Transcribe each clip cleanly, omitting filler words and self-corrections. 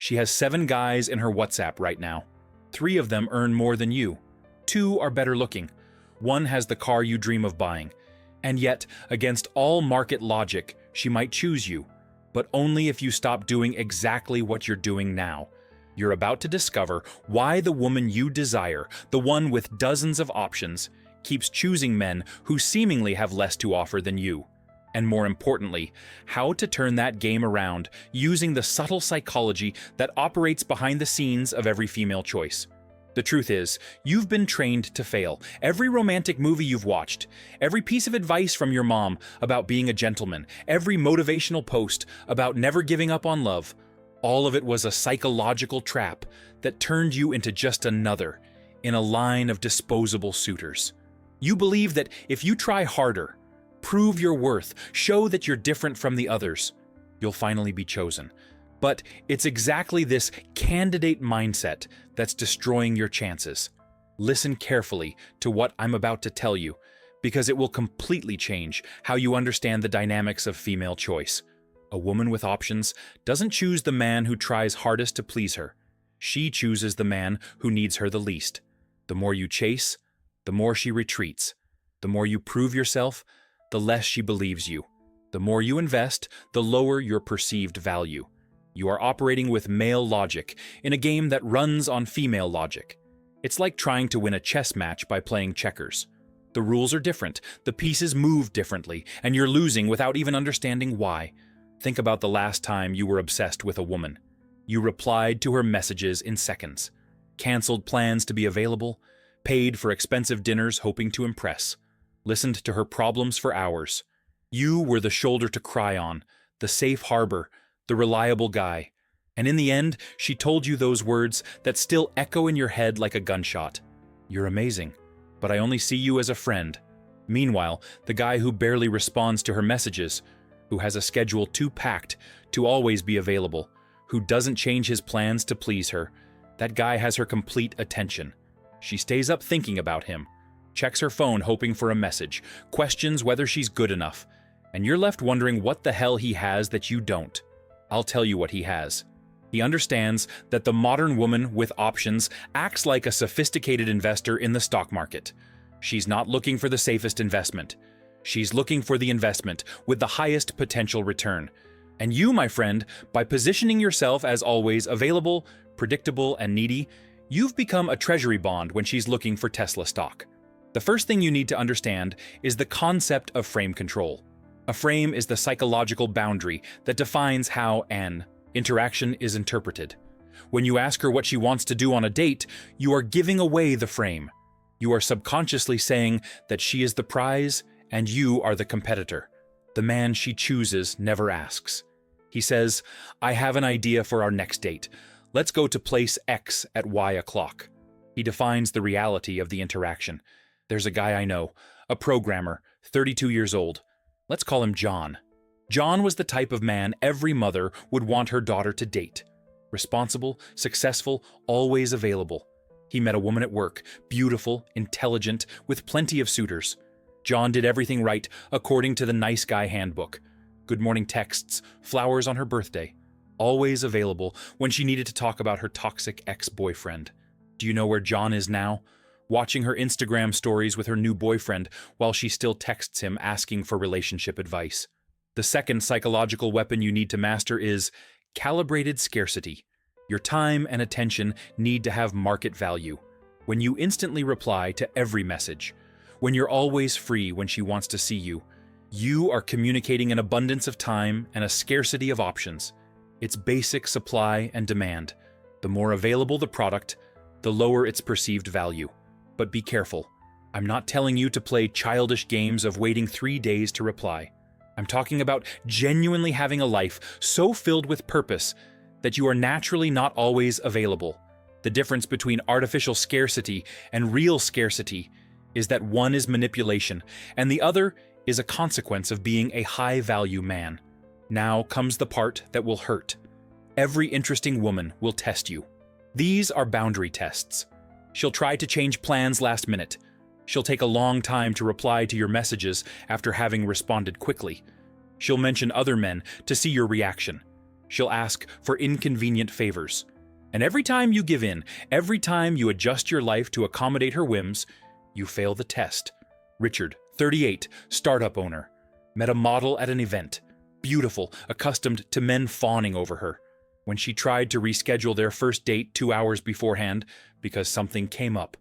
She has 7 guys in her WhatsApp right now. 3 of them earn more than you. 2 are better looking. 1 has the car you dream of buying. And yet, against all market logic, she might choose you. But only if you stop doing exactly what you're doing now. You're about to discover why the woman you desire, the one with dozens of options, keeps choosing men who seemingly have less to offer than you. And more importantly, how to turn that game around using the subtle psychology that operates behind the scenes of every female choice. The truth is, you've been trained to fail. Every romantic movie you've watched, every piece of advice from your mom about being a gentleman, every motivational post about never giving up on love, all of it was a psychological trap that turned you into just another in a line of disposable suitors. You believe that if you try harder, prove your worth, show that you're different from the others, you'll finally be chosen. But it's exactly this candidate mindset that's destroying your chances. Listen carefully to what I'm about to tell you, because it will completely change how you understand the dynamics of female choice. A woman with options doesn't choose the man who tries hardest to please her. She chooses the man who needs her the least. The more you chase, the more she retreats. The more you prove yourself, the less she believes you. The more you invest, the lower your perceived value. You are operating with male logic in a game that runs on female logic. It's like trying to win a chess match by playing checkers. The rules are different, the pieces move differently, and you're losing without even understanding why. Think about the last time you were obsessed with a woman. You replied to her messages in seconds, canceled plans to be available, paid for expensive dinners hoping to impress, listened to her problems for hours. You were the shoulder to cry on, the safe harbor, the reliable guy. And in the end, she told you those words that still echo in your head like a gunshot. You're amazing, but I only see you as a friend. Meanwhile, the guy who barely responds to her messages, who has a schedule too packed to always be available, who doesn't change his plans to please her, that guy has her complete attention. She stays up thinking about him, checks her phone hoping for a message, questions whether she's good enough, and you're left wondering what the hell he has that you don't. I'll tell you what he has. He understands that the modern woman with options acts like a sophisticated investor in the stock market. She's not looking for the safest investment. She's looking for the investment with the highest potential return. And you, my friend, by positioning yourself as always available, predictable, and needy, you've become a treasury bond when she's looking for Tesla stock. The first thing you need to understand is the concept of frame control. A frame is the psychological boundary that defines how an interaction is interpreted. When you ask her what she wants to do on a date, you are giving away the frame. You are subconsciously saying that she is the prize and you are the competitor. The man she chooses never asks. He says, "I have an idea for our next date. Let's go to place X at Y o'clock." He defines the reality of the interaction. There's a guy I know, a programmer, 32 years old. Let's call him John. John was the type of man every mother would want her daughter to date. Responsible, successful, always available. He met a woman at work, beautiful, intelligent, with plenty of suitors. John did everything right according to the nice guy handbook. Good morning texts, flowers on her birthday. Always available when she needed to talk about her toxic ex-boyfriend. Do you know where John is now? Watching her Instagram stories with her new boyfriend while she still texts him asking for relationship advice. The second psychological weapon you need to master is calibrated scarcity. Your time and attention need to have market value. When you instantly reply to every message, when you're always free when she wants to see you, you are communicating an abundance of time and a scarcity of options. It's basic supply and demand. The more available the product, the lower its perceived value. But be careful. I'm not telling you to play childish games of waiting 3 days to reply. I'm talking about genuinely having a life so filled with purpose that you are naturally not always available. The difference between artificial scarcity and real scarcity is that one is manipulation and the other is a consequence of being a high-value man. Now comes the part that will hurt. Every interesting woman will test you. These are boundary tests. She'll try to change plans last minute. She'll take a long time to reply to your messages after having responded quickly. She'll mention other men to see your reaction. She'll ask for inconvenient favors. And every time you give in, every time you adjust your life to accommodate her whims, you fail the test. Richard, 38, startup owner. Met a model at an event. Beautiful, accustomed to men fawning over her. When she tried to reschedule their first date 2 hours beforehand because something came up,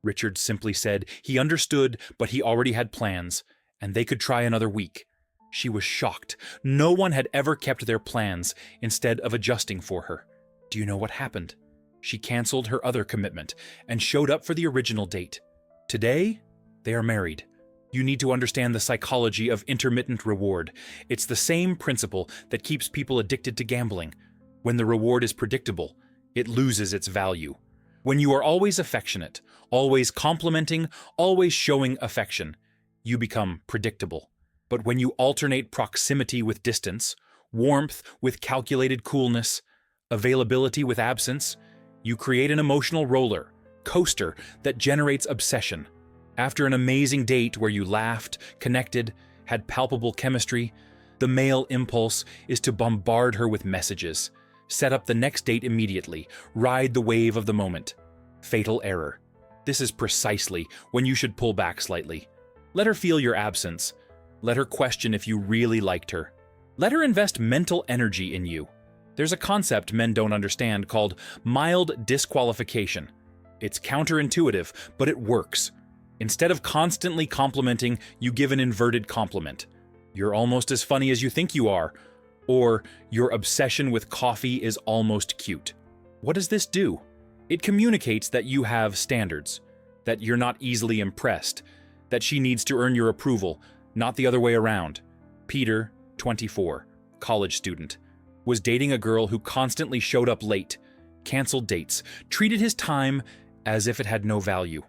Richard simply said he understood, but he already had plans, and they could try another week. She was shocked. No one had ever kept their plans instead of adjusting for her. Do you know what happened? She canceled her other commitment and showed up for the original date. Today, they are married. You need to understand the psychology of intermittent reward. It's the same principle that keeps people addicted to gambling. When the reward is predictable, it loses its value. When you are always affectionate, always complimenting, always showing affection, you become predictable. But when you alternate proximity with distance, warmth with calculated coolness, availability with absence, you create an emotional roller coaster that generates obsession. After an amazing date where you laughed, connected, had palpable chemistry, the male impulse is to bombard her with messages. Set up the next date immediately. Ride the wave of the moment. Fatal error. This is precisely when you should pull back slightly. Let her feel your absence. Let her question if you really liked her. Let her invest mental energy in you. There's a concept men don't understand called mild disqualification. It's counterintuitive, but it works. Instead of constantly complimenting, you give an inverted compliment. You're almost as funny as you think you are. Or, your obsession with coffee is almost cute. What does this do? It communicates that you have standards, that you're not easily impressed, that she needs to earn your approval, not the other way around. Peter, 24, college student, was dating a girl who constantly showed up late, canceled dates, treated his time as if it had no value.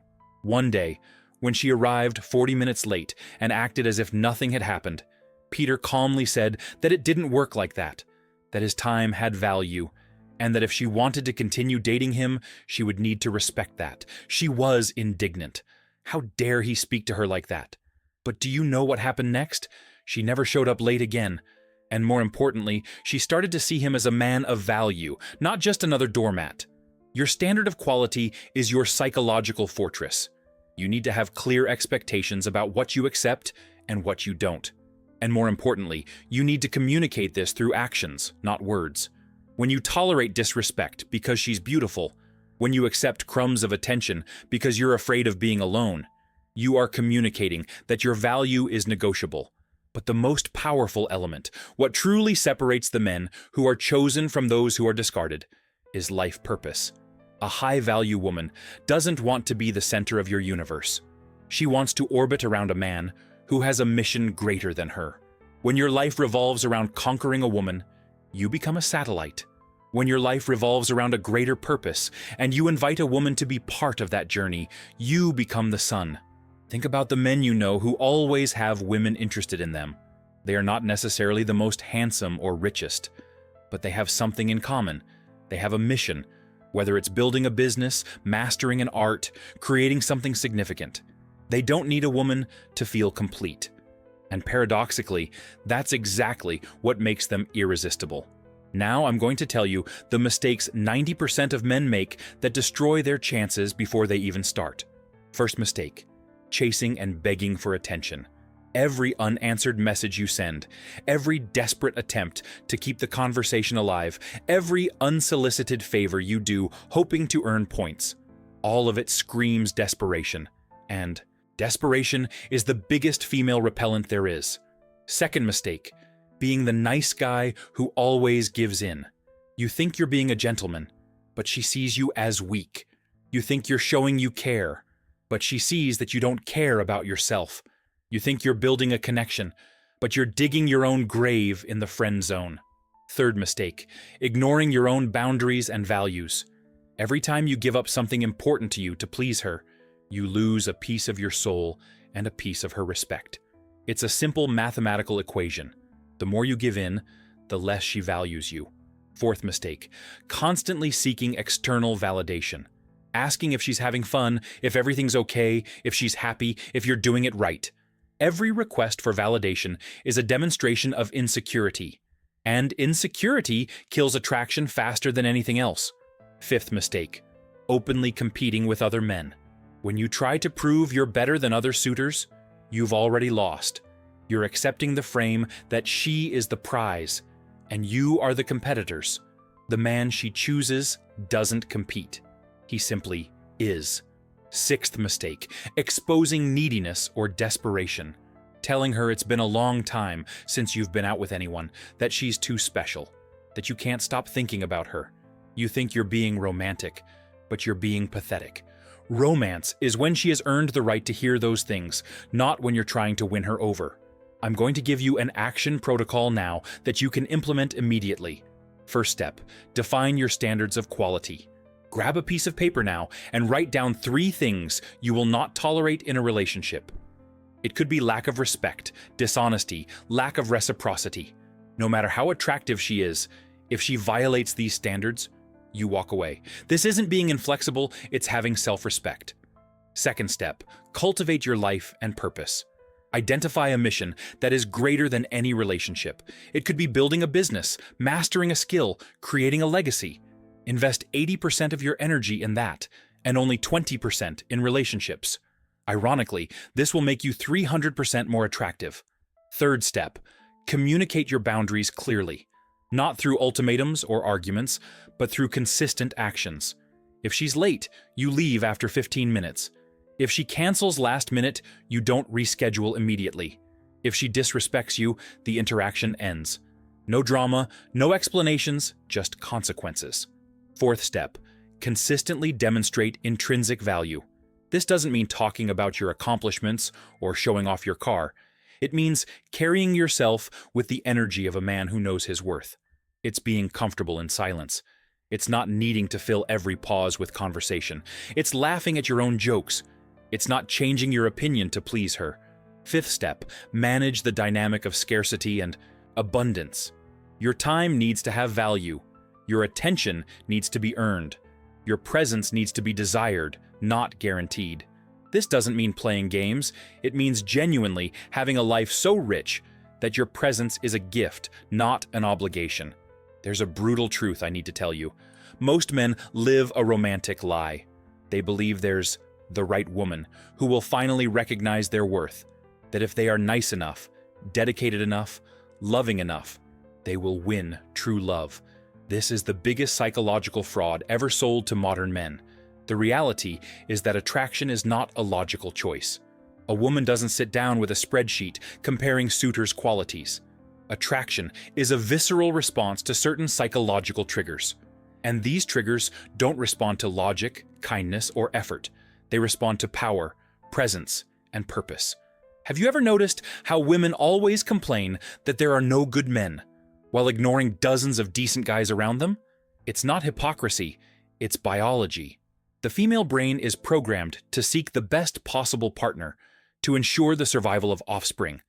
One day, when she arrived 40 minutes late and acted as if nothing had happened, Peter calmly said that it didn't work like that his time had value, and that if she wanted to continue dating him, she would need to respect that. She was indignant. How dare he speak to her like that? But do you know what happened next? She never showed up late again. And more importantly, she started to see him as a man of value, not just another doormat. Your standard of quality is your psychological fortress. You need to have clear expectations about what you accept and what you don't. And more importantly, you need to communicate this through actions, not words. When you tolerate disrespect because she's beautiful, when you accept crumbs of attention because you're afraid of being alone, you are communicating that your value is negotiable. But the most powerful element, what truly separates the men who are chosen from those who are discarded, is life purpose. A high-value woman doesn't want to be the center of your universe. She wants to orbit around a man who has a mission greater than her. When your life revolves around conquering a woman, you become a satellite. When your life revolves around a greater purpose, and you invite a woman to be part of that journey, you become the sun. Think about the men you know who always have women interested in them. They are not necessarily the most handsome or richest, but they have something in common. They have a mission, whether it's building a business, mastering an art, creating something significant. They don't need a woman to feel complete. And paradoxically, that's exactly what makes them irresistible. Now I'm going to tell you the mistakes 90% of men make that destroy their chances before they even start. First mistake, chasing and begging for attention. Every unanswered message you send, every desperate attempt to keep the conversation alive, every unsolicited favor you do hoping to earn points, all of it screams desperation. And desperation is the biggest female repellent there is. Second mistake, being the nice guy who always gives in. You think you're being a gentleman, but she sees you as weak. You think you're showing you care, but she sees that you don't care about yourself. You think you're building a connection, but you're digging your own grave in the friend zone. Third mistake, ignoring your own boundaries and values. Every time you give up something important to you to please her, you lose a piece of your soul and a piece of her respect. It's a simple mathematical equation. The more you give in, the less she values you. Fourth mistake, constantly seeking external validation. Asking if she's having fun, if everything's okay, if she's happy, if you're doing it right. Every request for validation is a demonstration of insecurity. And insecurity kills attraction faster than anything else. Fifth mistake, openly competing with other men. When you try to prove you're better than other suitors, you've already lost. You're accepting the frame that she is the prize, and you are the competitors. The man she chooses doesn't compete. He simply is. Sixth mistake, exposing neediness or desperation. Telling her it's been a long time since you've been out with anyone, that she's too special, that you can't stop thinking about her. You think you're being romantic, but you're being pathetic. Romance is when she has earned the right to hear those things, not when you're trying to win her over. I'm going to give you an action protocol now that you can implement immediately. First step, define your standards of quality. Grab a piece of paper now and write down 3 things you will not tolerate in a relationship. It could be lack of respect, dishonesty, lack of reciprocity. No matter how attractive she is, if she violates these standards, you walk away. This isn't being inflexible, it's having self-respect. Second step, cultivate your life and purpose. Identify a mission that is greater than any relationship. It could be building a business, mastering a skill, creating a legacy. Invest 80% of your energy in that, and only 20% in relationships. Ironically, this will make you 300% more attractive. Third step, communicate your boundaries clearly. Not through ultimatums or arguments, but through consistent actions. If she's late, you leave after 15 minutes. If she cancels last minute, you don't reschedule immediately. If she disrespects you, the interaction ends. No drama, no explanations, just consequences. Fourth step, consistently demonstrate intrinsic value. This doesn't mean talking about your accomplishments or showing off your car. It means carrying yourself with the energy of a man who knows his worth. It's being comfortable in silence. It's not needing to fill every pause with conversation. It's laughing at your own jokes. It's not changing your opinion to please her. Fifth step, manage the dynamic of scarcity and abundance. Your time needs to have value. Your attention needs to be earned. Your presence needs to be desired, not guaranteed. This doesn't mean playing games. It means genuinely having a life so rich that your presence is a gift, not an obligation. There's a brutal truth I need to tell you. Most men live a romantic lie. They believe there's the right woman who will finally recognize their worth, that if they are nice enough, dedicated enough, loving enough, they will win true love. This is the biggest psychological fraud ever sold to modern men. The reality is that attraction is not a logical choice. A woman doesn't sit down with a spreadsheet comparing suitors' qualities. Attraction is a visceral response to certain psychological triggers. And these triggers don't respond to logic, kindness, or effort. They respond to power, presence, and purpose. Have you ever noticed how women always complain that there are no good men, while ignoring dozens of decent guys around them? It's not hypocrisy, it's biology. The female brain is programmed to seek the best possible partner, to ensure the survival of offspring.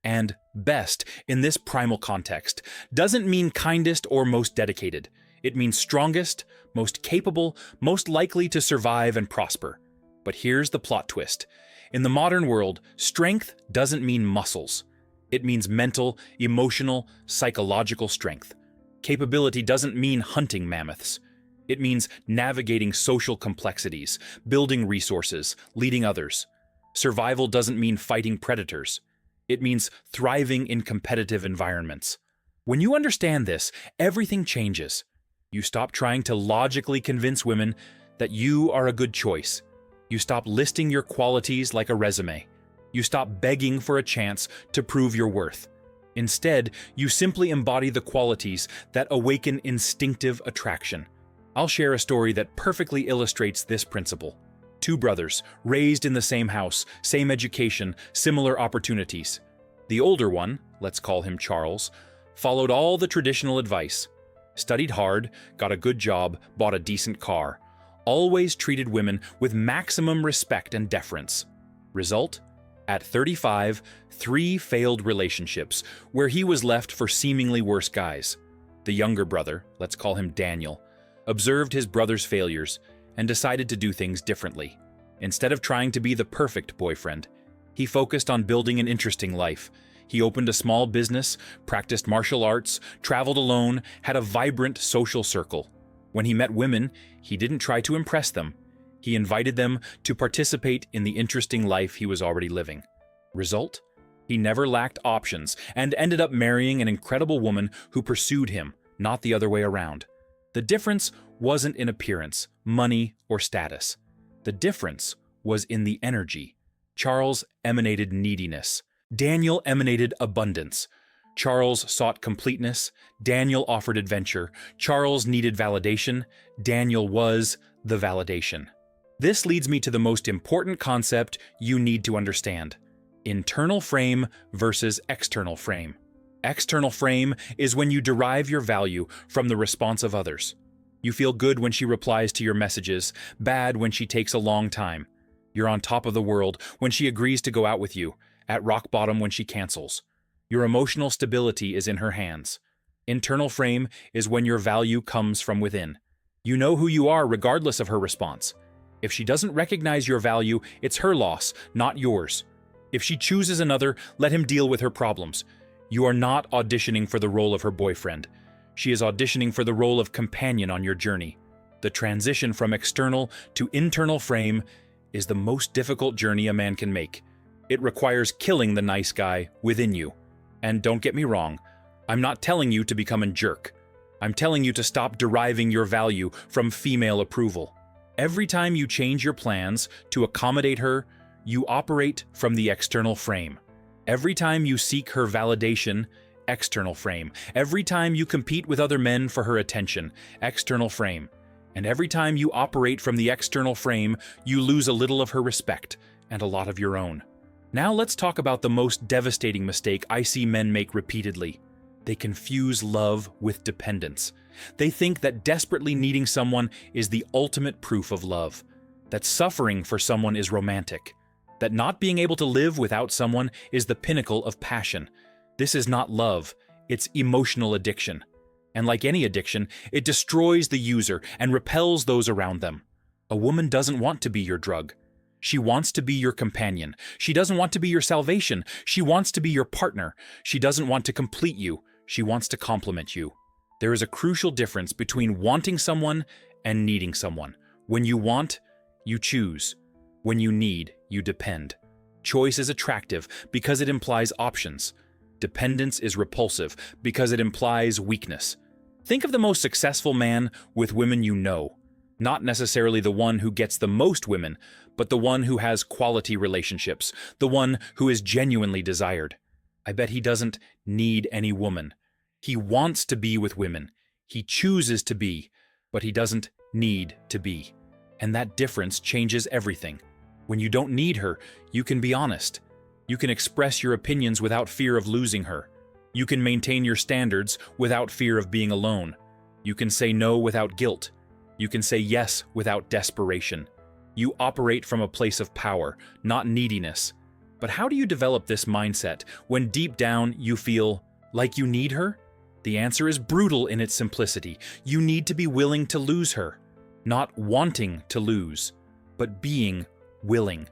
And best, in this primal context, doesn't mean kindest or most dedicated. It means strongest, most capable, most likely to survive and prosper. But here's the plot twist. In the modern world, strength doesn't mean muscles. It means mental, emotional, psychological strength. Capability doesn't mean hunting mammoths. It means navigating social complexities, building resources, leading others. Survival doesn't mean fighting predators. It means thriving in competitive environments. When you understand this, everything changes. You stop trying to logically convince women that you are a good choice. You stop listing your qualities like a resume. You stop begging for a chance to prove your worth. Instead, you simply embody the qualities that awaken instinctive attraction. I'll share a story that perfectly illustrates this principle. 2 brothers, raised in the same house, same education, similar opportunities. The older one, let's call him Charles, followed all the traditional advice. Studied hard, got a good job, bought a decent car. Always treated women with maximum respect and deference. Result? At 35, 3 failed relationships, where he was left for seemingly worse guys. The younger brother, let's call him Daniel, observed his brother's failures and decided to do things differently. Instead of trying to be the perfect boyfriend, he focused on building an interesting life. He opened a small business, practiced martial arts, traveled alone, had a vibrant social circle. When he met women, he didn't try to impress them. He invited them to participate in the interesting life he was already living. Result? He never lacked options and ended up marrying an incredible woman who pursued him, not the other way around. The difference wasn't in appearance, money, or status. The difference was in the energy. Charles emanated neediness. Daniel emanated abundance. Charles sought completeness. Daniel offered adventure. Charles needed validation. Daniel was the validation. This leads me to the most important concept you need to understand: internal frame versus external frame. External frame is when you derive your value from the response of others. You feel good when she replies to your messages, bad when she takes a long time. You're on top of the world when she agrees to go out with you, at rock bottom when she cancels. Your emotional stability is in her hands. Internal frame is when your value comes from within. You know who you are regardless of her response. If she doesn't recognize your value, it's her loss, not yours. If she chooses another, let him deal with her problems. You are not auditioning for the role of her boyfriend. She is auditioning for the role of companion on your journey. The transition from external to internal frame is the most difficult journey a man can make. It requires killing the nice guy within you. And don't get me wrong, I'm not telling you to become a jerk. I'm telling you to stop deriving your value from female approval. Every time you change your plans to accommodate her, you operate from the external frame. Every time you seek her validation, external frame. Every time you compete with other men for her attention, external frame. And every time you operate from the external frame, you lose a little of her respect and a lot of your own. Now let's talk about the most devastating mistake I see men make repeatedly. They confuse love with dependence. They think that desperately needing someone is the ultimate proof of love, that suffering for someone is romantic, that not being able to live without someone is the pinnacle of passion. This is not love, it's emotional addiction. And like any addiction, it destroys the user and repels those around them. A woman doesn't want to be your drug. She wants to be your companion. She doesn't want to be your salvation. She wants to be your partner. She doesn't want to complete you. She wants to complement you. There is a crucial difference between wanting someone and needing someone. When you want, you choose. When you need, you depend. Choice is attractive because it implies options. Dependence is repulsive because it implies weakness. Think of the most successful man with women you know. Not necessarily the one who gets the most women, but the one who has quality relationships, the one who is genuinely desired. I bet he doesn't need any woman. He wants to be with women. He chooses to be, but he doesn't need to be. And that difference changes everything. When you don't need her, you can be honest. You can express your opinions without fear of losing her. You can maintain your standards without fear of being alone. You can say no without guilt. You can say yes without desperation. You operate from a place of power, not neediness. But how do you develop this mindset when deep down you feel like you need her? The answer is brutal in its simplicity. You need to be willing to lose her. Not wanting to lose, but being willing.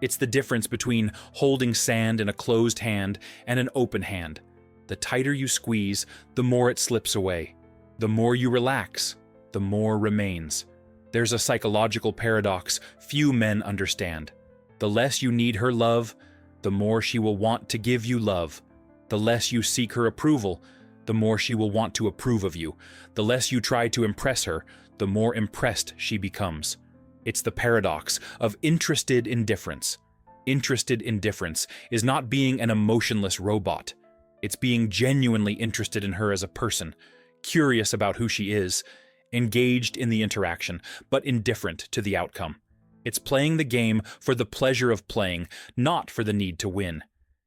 It's the difference between holding sand in a closed hand and an open hand. The tighter you squeeze, the more it slips away. The more you relax, the more remains. There's a psychological paradox few men understand. The less you need her love, the more she will want to give you love. The less you seek her approval, the more she will want to approve of you. The less you try to impress her, the more impressed she becomes. It's the paradox of interested indifference. Interested indifference is not being an emotionless robot. It's being genuinely interested in her as a person, curious about who she is, engaged in the interaction, but indifferent to the outcome. It's playing the game for the pleasure of playing, not for the need to win.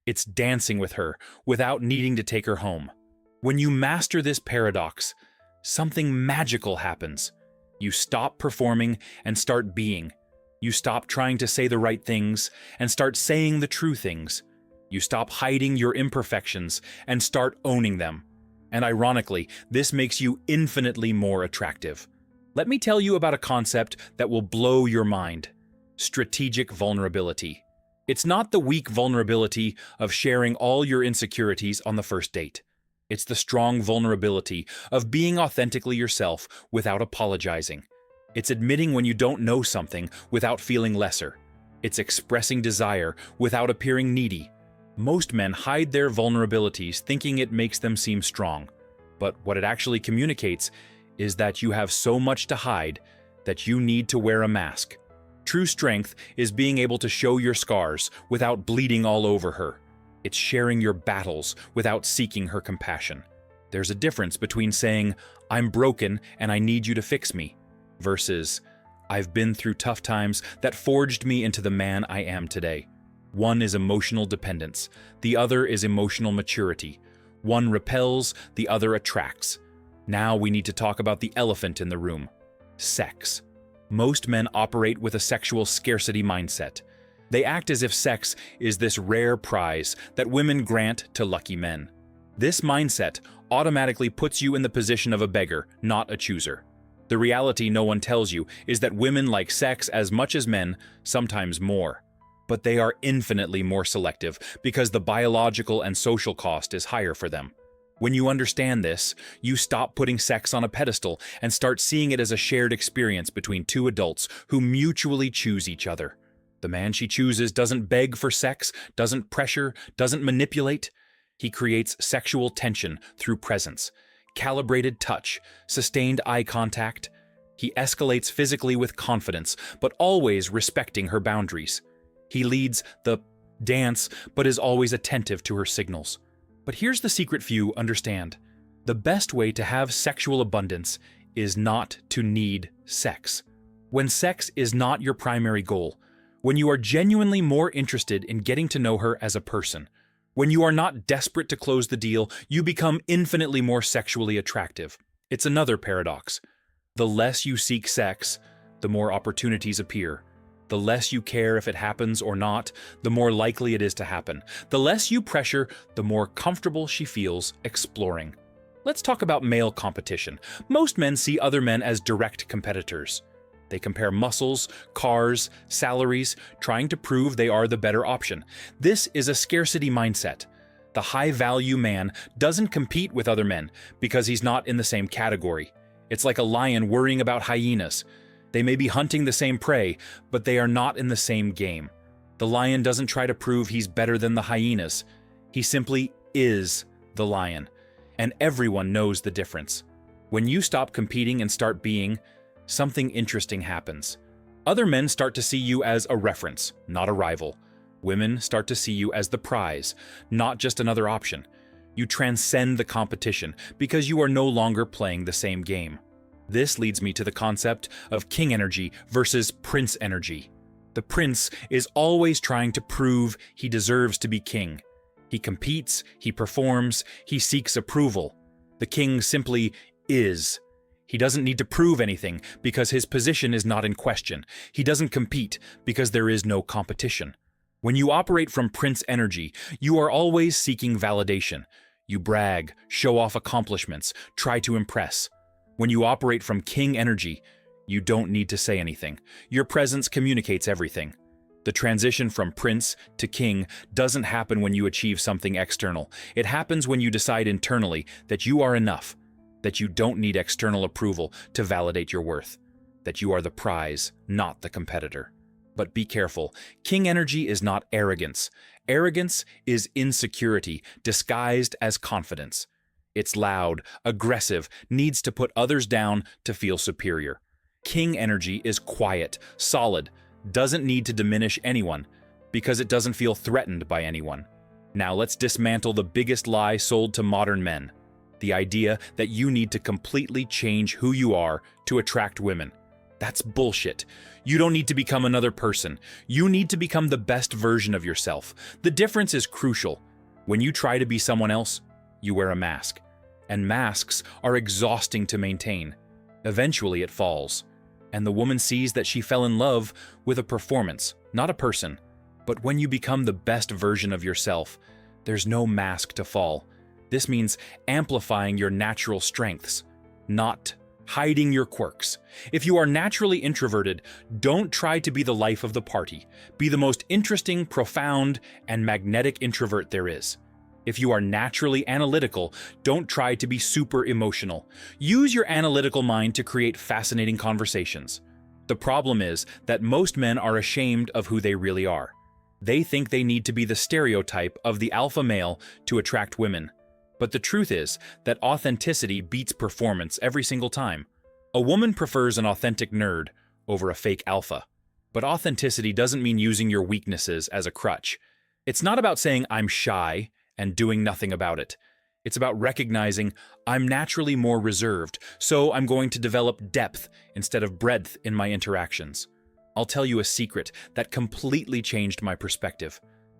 It's dancing with her without needing to take her home. When you master this paradox, something magical happens. You stop performing and start being. You stop trying to say the right things and start saying the true things. You stop hiding your imperfections and start owning them. And ironically, this makes you infinitely more attractive. Let me tell you about a concept that will blow your mind: strategic vulnerability. It's not the weak vulnerability of sharing all your insecurities on the first date. It's the strong vulnerability of being authentically yourself without apologizing. It's admitting when you don't know something without feeling lesser. It's expressing desire without appearing needy. Most men hide their vulnerabilities thinking it makes them seem strong. But what it actually communicates is that you have so much to hide that you need to wear a mask. True strength is being able to show your scars without bleeding all over her. It's sharing your battles without seeking her compassion. There's a difference between saying, "I'm broken and I need you to fix me," versus, "I've been through tough times that forged me into the man I am today." One is emotional dependence. The other is emotional maturity. One repels, the other attracts. Now we need to talk about the elephant in the room: sex. Most men operate with a sexual scarcity mindset. They act as if sex is this rare prize that women grant to lucky men. This mindset automatically puts you in the position of a beggar, not a chooser. The reality no one tells you is that women like sex as much as men, sometimes more. But they are infinitely more selective because the biological and social cost is higher for them. When you understand this, you stop putting sex on a pedestal and start seeing it as a shared experience between two adults who mutually choose each other. The man she chooses doesn't beg for sex, doesn't pressure, doesn't manipulate. He creates sexual tension through presence, calibrated touch, sustained eye contact. He escalates physically with confidence, but always respecting her boundaries. He leads the dance, but is always attentive to her signals. But here's the secret few understand. The best way to have sexual abundance is not to need sex. When sex is not your primary goal, when you are genuinely more interested in getting to know her as a person, when you are not desperate to close the deal, you become infinitely more sexually attractive. It's another paradox. The less you seek sex, the more opportunities appear. The less you care if it happens or not, the more likely it is to happen. The less you pressure, the more comfortable she feels exploring. Let's talk about male competition. Most men see other men as direct competitors. They compare muscles, cars, salaries, trying to prove they are the better option. This is a scarcity mindset. The high-value man doesn't compete with other men because he's not in the same category. It's like a lion worrying about hyenas. They may be hunting the same prey, but they are not in the same game. The lion doesn't try to prove he's better than the hyenas. He simply is the lion. And everyone knows the difference. When you stop competing and start being, something interesting happens. Other men start to see you as a reference, not a rival. Women start to see you as the prize, not just another option. You transcend the competition because you are no longer playing the same game. This leads me to the concept of king energy versus prince energy. The prince is always trying to prove he deserves to be king. He competes, he performs, he seeks approval. The king simply is. He doesn't need to prove anything because his position is not in question. He doesn't compete because there is no competition. When you operate from prince energy, you are always seeking validation. You brag, show off accomplishments, try to impress. When you operate from king energy, you don't need to say anything. Your presence communicates everything. The transition from prince to king doesn't happen when you achieve something external. It happens when you decide internally that you are enough, that you don't need external approval to validate your worth, that you are the prize, not the competitor. But be careful. King energy is not arrogance. Arrogance is insecurity disguised as confidence. It's loud, aggressive, needs to put others down to feel superior. King energy is quiet, solid, doesn't need to diminish anyone because it doesn't feel threatened by anyone. Now let's dismantle the biggest lie sold to modern men. The idea that you need to completely change who you are to attract women. That's bullshit. You don't need to become another person. You need to become the best version of yourself. The difference is crucial. When you try to be someone else, you wear a mask. And masks are exhausting to maintain. Eventually it falls. And the woman sees that she fell in love with a performance, not a person. But when you become the best version of yourself, there's no mask to fall. This means amplifying your natural strengths, not hiding your quirks. If you are naturally introverted, don't try to be the life of the party. Be the most interesting, profound, and magnetic introvert there is. If you are naturally analytical, don't try to be super emotional. Use your analytical mind to create fascinating conversations. The problem is that most men are ashamed of who they really are. They think they need to be the stereotype of the alpha male to attract women. But the truth is that authenticity beats performance every single time. A woman prefers an authentic nerd over a fake alpha. But authenticity doesn't mean using your weaknesses as a crutch. It's not about saying I'm shy and doing nothing about it. It's about recognizing I'm naturally more reserved, so I'm going to develop depth instead of breadth in my interactions. I'll tell you a secret that completely changed my perspective.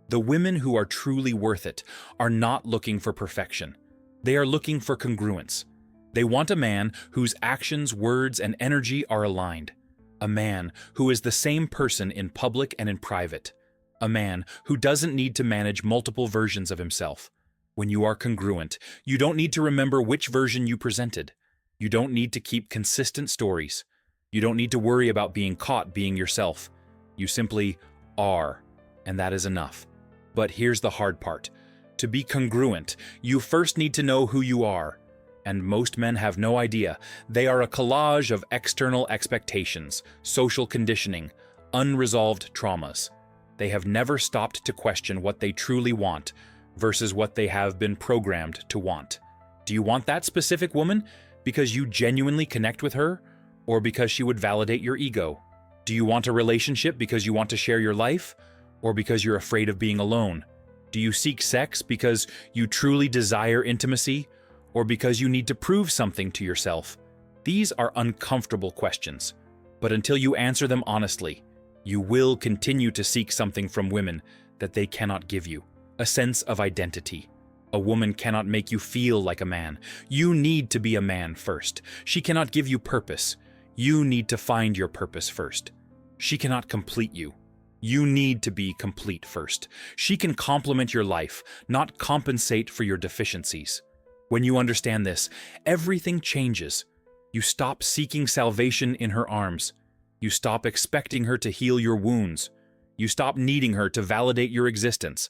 The women who are truly worth it are not looking for perfection. They are looking for congruence. They want a man whose actions, words, and energy are aligned. A man who is the same person in public and in private. A man who doesn't need to manage multiple versions of himself. When you are congruent, you don't need to remember which version you presented. You don't need to keep consistent stories. You don't need to worry about being caught being yourself. You simply are, and that is enough. But here's the hard part. To be congruent, you first need to know who you are. And most men have no idea. They are a collage of external expectations, social conditioning, unresolved traumas. They have never stopped to question what they truly want versus what they have been programmed to want. Do you want that specific woman because you genuinely connect with her, or because she would validate your ego? Do you want a relationship because you want to share your life, or because you're afraid of being alone? Do you seek sex because you truly desire intimacy, or because you need to prove something to yourself? These are uncomfortable questions, but until you answer them honestly, you will continue to seek something from women that they cannot give you, a sense of identity. A woman cannot make you feel like a man. You need to be a man first. She cannot give you purpose. You need to find your purpose first. She cannot complete you. You need to be complete first. She can complement your life, not compensate for your deficiencies. When you understand this, everything changes. You stop seeking salvation in her arms. You stop expecting her to heal your wounds. You stop needing her to validate your existence.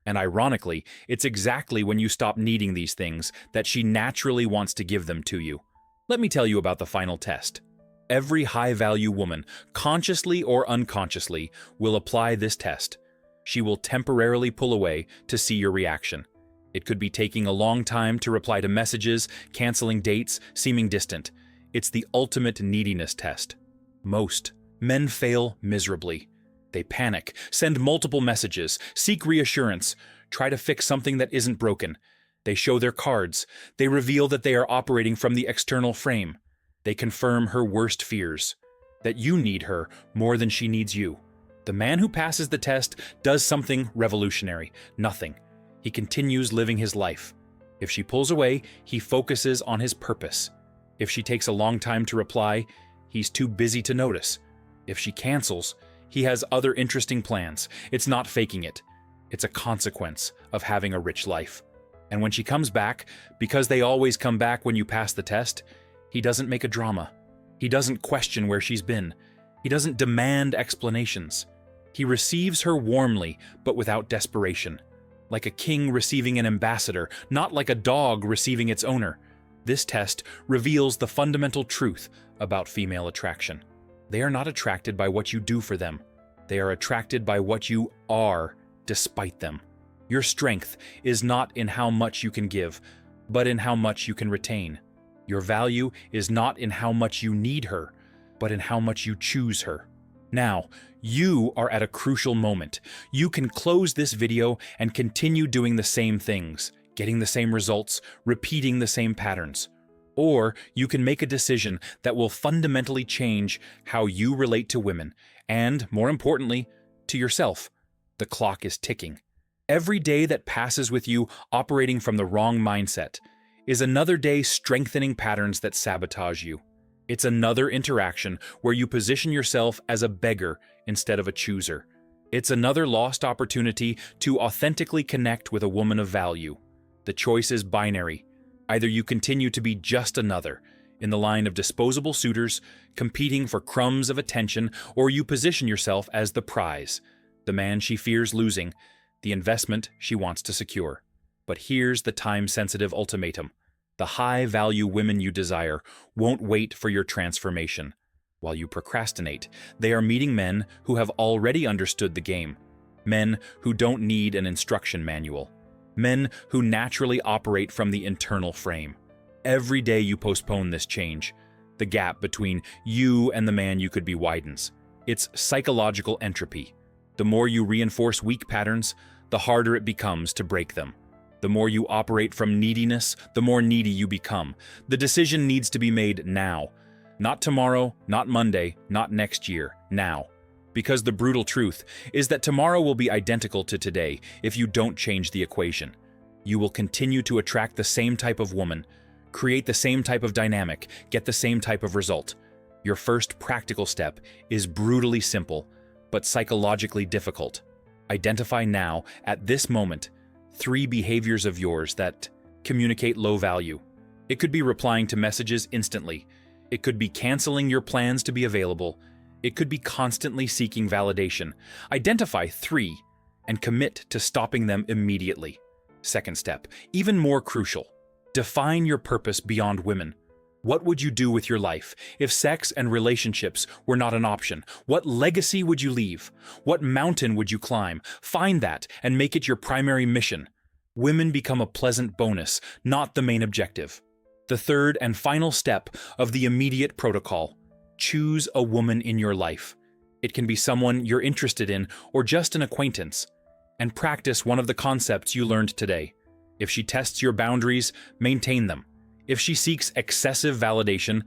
And ironically, it's exactly when you stop needing these things that she naturally wants to give them to you. Let me tell you about the final test. Every high-value woman, consciously or unconsciously, will apply this test. She will temporarily pull away to see your reaction. It could be taking a long time to reply to messages, canceling dates, seeming distant. It's the ultimate neediness test. Most men fail miserably. They panic, send multiple messages, seek reassurance, try to fix something that isn't broken. They show their cards. They reveal that they are operating from the external frame. They confirm her worst fears, that you need her more than she needs you. The man who passes the test does something revolutionary, nothing. He continues living his life. If she pulls away, he focuses on his purpose. If she takes a long time to reply, he's too busy to notice. If she cancels, he has other interesting plans. It's not faking it. It's a consequence of having a rich life. And when she comes back, because they always come back when you pass the test, he doesn't make a drama. He doesn't question where she's been. He doesn't demand explanations. He receives her warmly, but without desperation. Like a king receiving an ambassador, not like a dog receiving its owner. This test reveals the fundamental truth about female attraction. They are not attracted by what you do for them. They are attracted by what you are despite them. Your strength is not in how much you can give, but in how much you can retain. Your value is not in how much you need her, but in how much you choose her. Now, you are at a crucial moment. You can close this video and continue doing the same things, getting the same results, repeating the same patterns. Or you can make a decision that will fundamentally change how you relate to women, and, more importantly, to yourself. The clock is ticking. Every day that passes with you operating from the wrong mindset is another day strengthening patterns that sabotage you. It's another interaction where you position yourself as a beggar instead of a chooser. It's another lost opportunity to authentically connect with a woman of value. The choice is binary. Either you continue to be just another, in the line of disposable suitors, competing for crumbs of attention, or you position yourself as the prize, the man she fears losing, the investment she wants to secure. But here's the time-sensitive ultimatum. The high-value women you desire won't wait for your transformation. While you procrastinate, they are meeting men who have already understood the game, men who don't need an instruction manual, men who naturally operate from the internal frame. Every day you postpone this change, the gap between you and the man you could be widens. It's psychological entropy. The more you reinforce weak patterns, the harder it becomes to break them. The more you operate from neediness, the more needy you become. The decision needs to be made now. Not tomorrow, not Monday, not next year, now. Because the brutal truth is that tomorrow will be identical to today if you don't change the equation. You will continue to attract the same type of woman, create the same type of dynamic, get the same type of result. Your first practical step is brutally simple, but psychologically difficult. Identify now, at this moment, 3 behaviors of yours that communicate low value. It could be replying to messages instantly. It could be canceling your plans to be available. It could be constantly seeking validation. Identify 3 and commit to stopping them immediately. Second step, even more crucial, define your purpose beyond women. What would you do with your life if sex and relationships were not an option? What legacy would you leave? What mountain would you climb? Find that and make it your primary mission. Women become a pleasant bonus, not the main objective. The third and final step of the immediate protocol: choose a woman in your life. It can be someone you're interested in or just an acquaintance. And practice one of the concepts you learned today. If she tests your boundaries, maintain them. If she seeks excessive validation,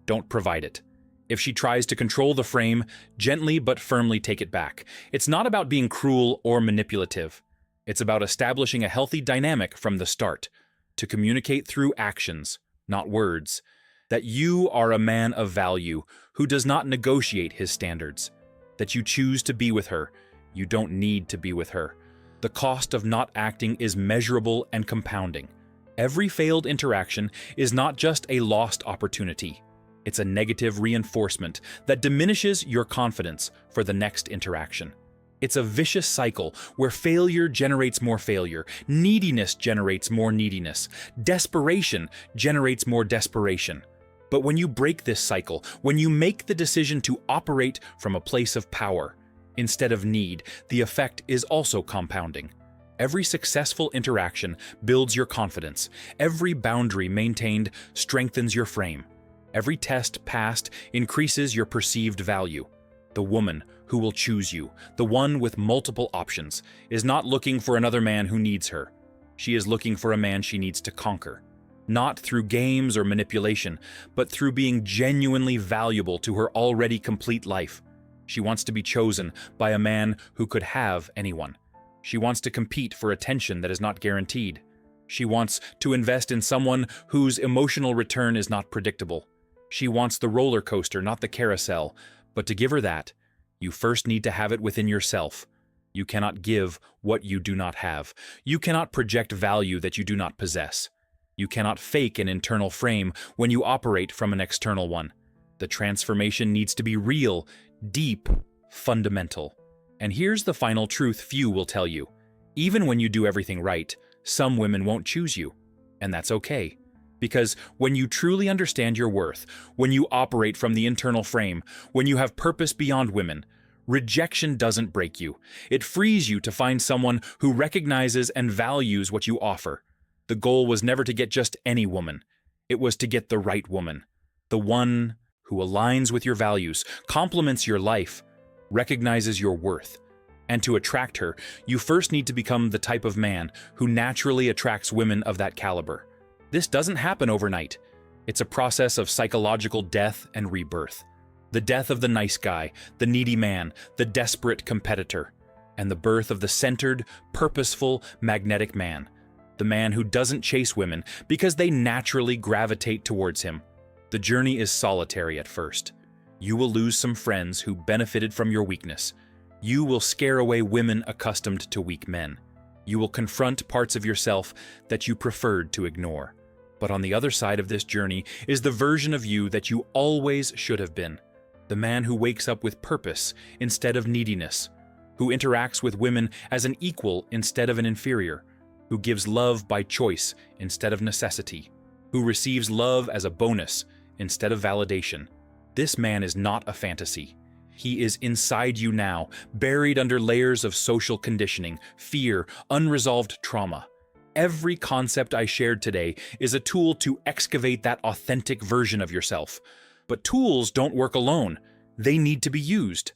don't provide it. If she tries to control the frame, gently but firmly take it back. It's not about being cruel or manipulative. It's about establishing a healthy dynamic from the start, to communicate through actions, not words, that you are a man of value who does not negotiate his standards, that you choose to be with her. You don't need to be with her. The cost of not acting is measurable and compounding. Every failed interaction is not just a lost opportunity. It's a negative reinforcement that diminishes your confidence for the next interaction. It's a vicious cycle where failure generates more failure, neediness generates more neediness, desperation generates more desperation. But when you break this cycle, when you make the decision to operate from a place of power instead of need, the effect is also compounding. Every successful interaction builds your confidence. Every boundary maintained strengthens your frame. Every test passed increases your perceived value. The woman who will choose you, the one with multiple options, is not looking for another man who needs her. She is looking for a man she needs to conquer. Not through games or manipulation, but through being genuinely valuable to her already complete life. She wants to be chosen by a man who could have anyone. She wants to compete for attention that is not guaranteed. She wants to invest in someone whose emotional return is not predictable. She wants the roller coaster, not the carousel. But to give her that, you first need to have it within yourself. You cannot give what you do not have. You cannot project value that you do not possess. You cannot fake an internal frame when you operate from an external one. The transformation needs to be real, deep, fundamental. And here's the final truth few will tell you. Even when you do everything right, some women won't choose you. And that's okay. Because when you truly understand your worth, when you operate from the internal frame, when you have purpose beyond women, rejection doesn't break you. It frees you to find someone who recognizes and values what you offer. The goal was never to get just any woman. It was to get the right woman. The one who aligns with your values, complements your life, recognizes your worth. And to attract her, you first need to become the type of man who naturally attracts women of that caliber. This doesn't happen overnight. It's a process of psychological death and rebirth. The death of the nice guy, the needy man, the desperate competitor, and the birth of the centered, purposeful, magnetic man. The man who doesn't chase women because they naturally gravitate towards him. The journey is solitary at first. You will lose some friends who benefited from your weakness. You will scare away women accustomed to weak men. You will confront parts of yourself that you preferred to ignore. But on the other side of this journey is the version of you that you always should have been. The man who wakes up with purpose instead of neediness, who interacts with women as an equal instead of an inferior, who gives love by choice instead of necessity, who receives love as a bonus instead of validation. This man is not a fantasy. He is inside you now, buried under layers of social conditioning, fear, unresolved trauma. Every concept I shared today is a tool to excavate that authentic version of yourself. But tools don't work alone. They need to be used.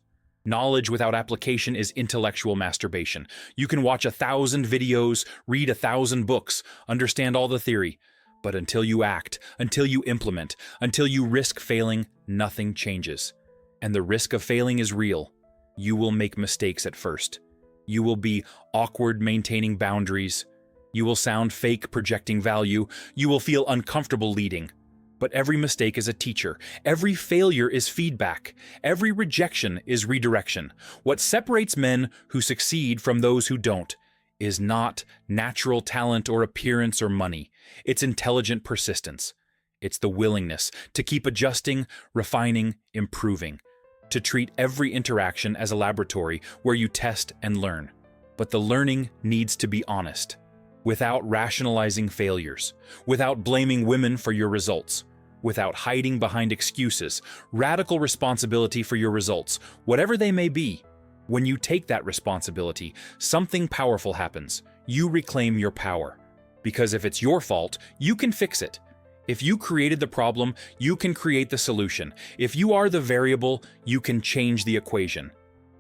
Knowledge without application is intellectual masturbation. You can watch 1,000 videos, read 1,000 books, understand all the theory. But until you act, until you implement, until you risk failing, nothing changes. And the risk of failing is real. You will make mistakes at first. You will be awkward maintaining boundaries. You will sound fake projecting value. You will feel uncomfortable leading. But every mistake is a teacher. Every failure is feedback. Every rejection is redirection. What separates men who succeed from those who don't is not natural talent or appearance or money. It's intelligent persistence. It's the willingness to keep adjusting, refining, improving, to treat every interaction as a laboratory where you test and learn. But the learning needs to be honest, without rationalizing failures, without blaming women for your results, without hiding behind excuses, radical responsibility for your results, whatever they may be. When you take that responsibility, something powerful happens. You reclaim your power. Because if it's your fault, you can fix it. If you created the problem, you can create the solution. If you are the variable, you can change the equation.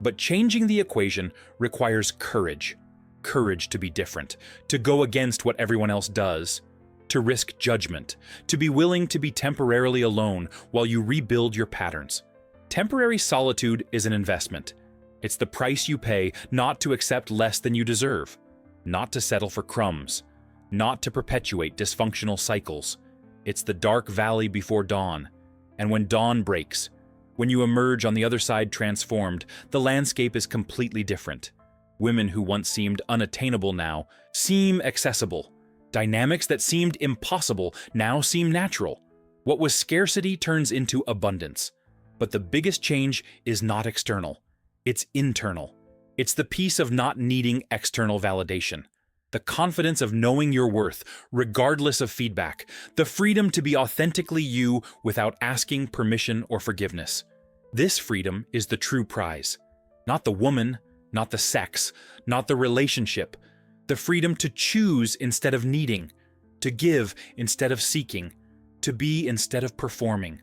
But changing the equation requires courage. Courage to be different, to go against what everyone else does, to risk judgment, to be willing to be temporarily alone while you rebuild your patterns. Temporary solitude is an investment. It's the price you pay not to accept less than you deserve, not to settle for crumbs, not to perpetuate dysfunctional cycles. It's the dark valley before dawn. And when dawn breaks, when you emerge on the other side transformed, the landscape is completely different. Women who once seemed unattainable now seem accessible. Dynamics that seemed impossible now seem natural. What was scarcity turns into abundance. But the biggest change is not external. It's internal. It's the peace of not needing external validation. The confidence of knowing your worth, regardless of feedback. The freedom to be authentically you without asking permission or forgiveness. This freedom is the true prize. Not the woman, not the sex, not the relationship. The freedom to choose instead of needing, to give instead of seeking, to be instead of performing.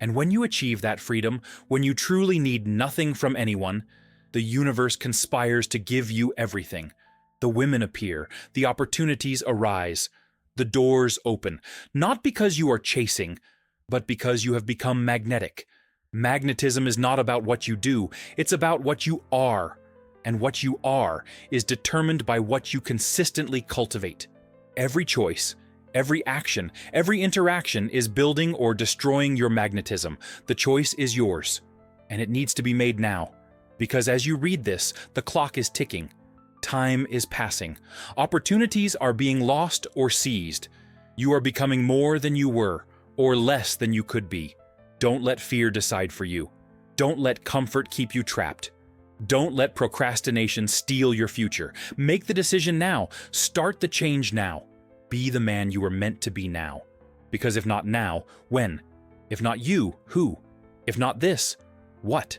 And when you achieve that freedom, when you truly need nothing from anyone, the universe conspires to give you everything. The women appear, the opportunities arise, the doors open, not because you are chasing, but because you have become magnetic. Magnetism is not about what you do, it's about what you are. And what you are is determined by what you consistently cultivate. Every choice, every action, every interaction is building or destroying your magnetism. The choice is yours, and it needs to be made now. Because as you read this, the clock is ticking. Time is passing. Opportunities are being lost or seized. You are becoming more than you were, or less than you could be. Don't let fear decide for you. Don't let comfort keep you trapped. Don't let procrastination steal your future. Make the decision now. Start the change now. Be the man you were meant to be now. Because if not now, when? If not you, who? If not this, what?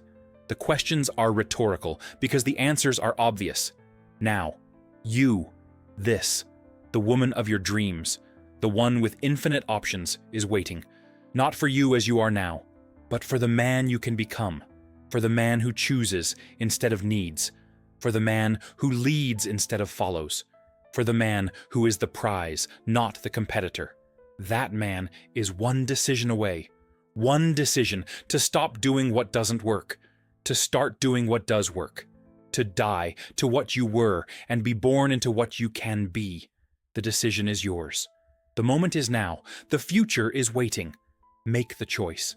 The questions are rhetorical because the answers are obvious. Now, you, this, the woman of your dreams, the one with infinite options, is waiting. Not for you as you are now, but for the man you can become. For the man who chooses instead of needs. For the man who leads instead of follows. For the man who is the prize, not the competitor. That man is one decision away. One decision to stop doing what doesn't work. To start doing what does work. To die to what you were and be born into what you can be. The decision is yours. The moment is now. The future is waiting. Make the choice.